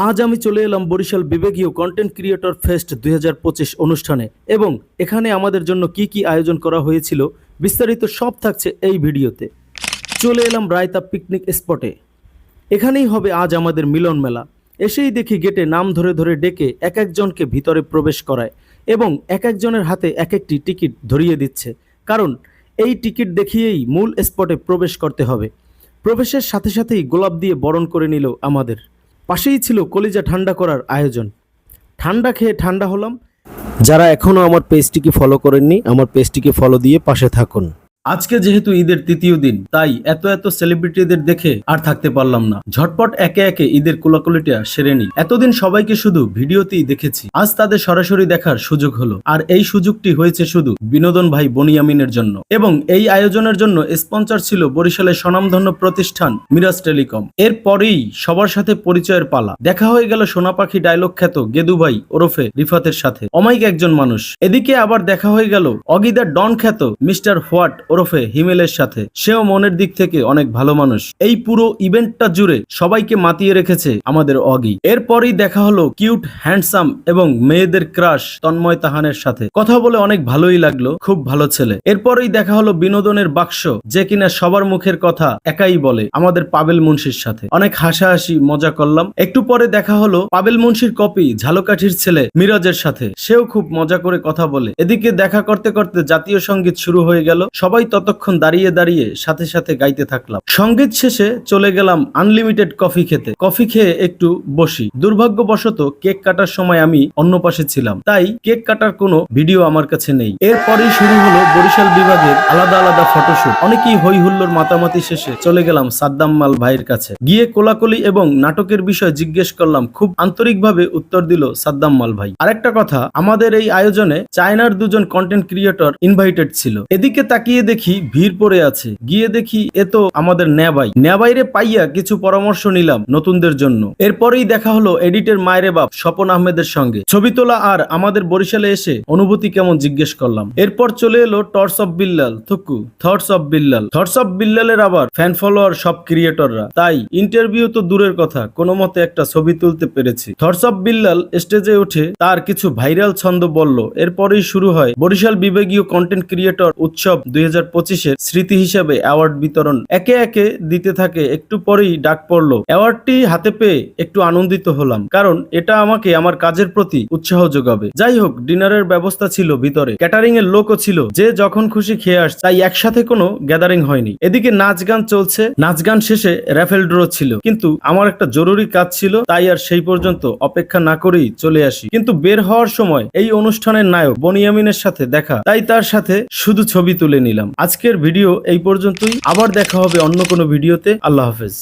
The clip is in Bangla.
আজ আমি চলে এলাম বরিশাল বিভাগীয় কন্টেন্ট ক্রিয়েটর ফেস্ট 2025 অনুষ্ঠানে এবং এখানে আমাদের জন্য কি কি আয়োজন করা হয়েছিল বিস্তারিত সব থাকছে এই ভিডিওতে। চলে এলাম রায়তা পিকনিক স্পটে। এখানেই হবে আজ আমাদের মিলন মেলা। এসেই দেখি গেটে নাম ধরে ধরে ডেকে এক একজনকে ভিতরে প্রবেশ করায় এবং এক একজনের হাতে এক একটি টিকিট ধরিয়ে দিচ্ছে, কারণ এই টিকিট দেখিয়েই মূল স্পটে প্রবেশ করতে হবে। প্রবেশের সাথে সাথেই গোলাপ দিয়ে বরণ করে নিল আমাদের। পাশেই ছিল কলিজা ঠান্ডা করার আয়োজন। ঠান্ডা খেয়ে ঠান্ডা হলাম। যারা এখনও আমার পেজটিকে ফলো করেননি, আমার পেজটিকে ফলো দিয়ে পাশে থাকুন। আজকে যেহেতু ঈদের তৃতীয় দিন, তাই এত এত সেলিব্রিটিদের দেখে আর থাকতে পারলাম না। ঝটপট একে একে ঈদের কোলাকুলিটা সেরে নি। এতদিন সবাইকে শুধু ভিডিওতেই দেখেছি, আজ তাদের সরাসরি দেখার সুযোগ হলো। আর এই সুযোগটি হয়েছে শুধু বিনোদন ভাই বনিয়ামিনের জন্য। এবং এই আয়োজনের জন্য স্পন্সর ছিল বরিশালের স্বনামধন্য প্রতিষ্ঠান মিরাজ টেলিকম। এরপরেই সবার সাথে পরিচয়ের পালা। দেখা হয়ে গেল সোনা পাখি ডায়লগ খ্যাত গেদু ভাই ওরফে রিফাতের সাথে, অমায়িক একজন মানুষ। এদিকে আবার দেখা হয়ে গেল অগিদার ডন খ্যাত মিস্টার হোয়াট ওরফে হিমেলের সাথে। সেও মনের দিক থেকে অনেক ভালো মানুষ। এই পুরো ইভেন্টটা জুড়ে সবাইকে মাতিয়ে রেখেছে আমাদের অগি। এরপরই দেখা হলো কিউট হ্যান্ডসাম এবং মেয়েদের ক্রাশ তন্ময় তাহানের সাথে। কথা বলে অনেক ভালোই লাগলো, খুব ভালো ছেলে। এরপরই দেখা হলো বিনোদনের বাক্স, যে কিনা সবার মুখের কথা একাই বলে, আমাদের পাবেল মুন্সির সাথে। অনেক হাসাহাসি মজা করলাম। একটু পরে দেখা হলো পাবেল মুন্সির কপি ঝালকাঠির ছেলে মিরাজের সাথে। সেও খুব মজা করে কথা বলে। এদিকে দেখা করতে করতে জাতীয় সঙ্গীত শুরু হয়ে গেল। সবাই ততক্ষণ দাঁড়িয়ে দাঁড়িয়ে সাথে সাথে গাইতে থাকলাম। সঙ্গীত শেষে চলে গেলাম আনলিমিটেড কফি খেতে। কফি খেয়ে একটু বসি। দুর্ভাগ্যবশত কেক কাটার সময় আমি অন্য পাশে ছিলাম, তাই কেক কাটার কোনো ভিডিও আমার কাছে নেই। এরপরেই শুরু হলো বরিশাল বিভাগের আলাদা আলাদা ফটোশুট। অনেকেই হই হুল্লোর মাতামাতি শেষে চলে গেলাম সাদ্দাম মাল ভাইয়ের কাছে। গিয়ে কোলাকুলি এবং নাটকের বিষয় জিজ্ঞেস করলাম। খুব আন্তরিকভাবে উত্তর দিল সাদ্দাম মাল ভাই। আরেকটা কথা, আমাদের এই আয়োজনে চায়নার দুজন কন্টেন্ট ক্রিয়েটর ইনভাইটেড ছিল। এদিকে তাকিয়ে দেখি ভিড় পড়ে আছে। গিয়ে দেখি এ তো আমাদের নেবাই। নেবাইরে পাইয়া কিছু পরামর্শ নিলাম নতুনদের জন্য। এরপরেই দেখা হলো এডিটের মায়েরে বাপ স্বপন আহমেদের সঙ্গে ছবি তোলা আর আমাদের বরিশালে এসে অনুভূতি কেমন জিজ্ঞেস করলাম। এরপর চলে এলো টর্চ অফ বিল্লাল থুকু thoughts of Billal. Thoughts of বিল্লালের আবার ফ্যান ফলোয়ার সব ক্রিয়েটররা, তাই ইন্টারভিউ তো দূরের কথা, কোনো মতে একটা ছবি তুলতে পেরেছি। থটস অফ বিল্লাল স্টেজে উঠে তার কিছু ভাইরাল ছন্দ বলল। এরপরেই শুরু হয় বরিশাল বিভাগীয় কন্টেন্ট ক্রিয়েটর উৎসব 2025-এর স্মৃতি হিসাবে অ্যাওয়ার্ড বিতরণ। একে একে দিতে থাকে। একটু পরেই ডাক পড়লো। অ্যাওয়ার্ডটি হাতে পেয়ে একটু আনন্দিত হলাম, কারণ এটা আমাকে আমার কাজের প্রতি উৎসাহ যোগাবে। যাই হোক, ডিনারের ব্যবস্থা ছিল ভিতরে, ক্যাটারিং এর লোকও ছিল, যে যখন খুশি খেয়ে আসছে, তাই একসাথে কোনো গ্যাদারিং হয়নি। এদিকে নাচ গান চলছে। নাচ গান শেষে র্যাফেল ড্র ছিল, কিন্তু আমার একটা জরুরি কাজ ছিল, তাই আর সেই পর্যন্ত অপেক্ষা না করেই চলে আসি। কিন্তু বের হওয়ার সময় এই অনুষ্ঠানের নায়ক বনিয়ামিনের সাথে দেখা, তাই তার সাথে শুধু ছবি তুলে নিলাম। আজকের ভিডিও এই পর্যন্তই। আবার দেখা হবে অন্য কোনো ভিডিওতে। আল্লাহ হাফেজ।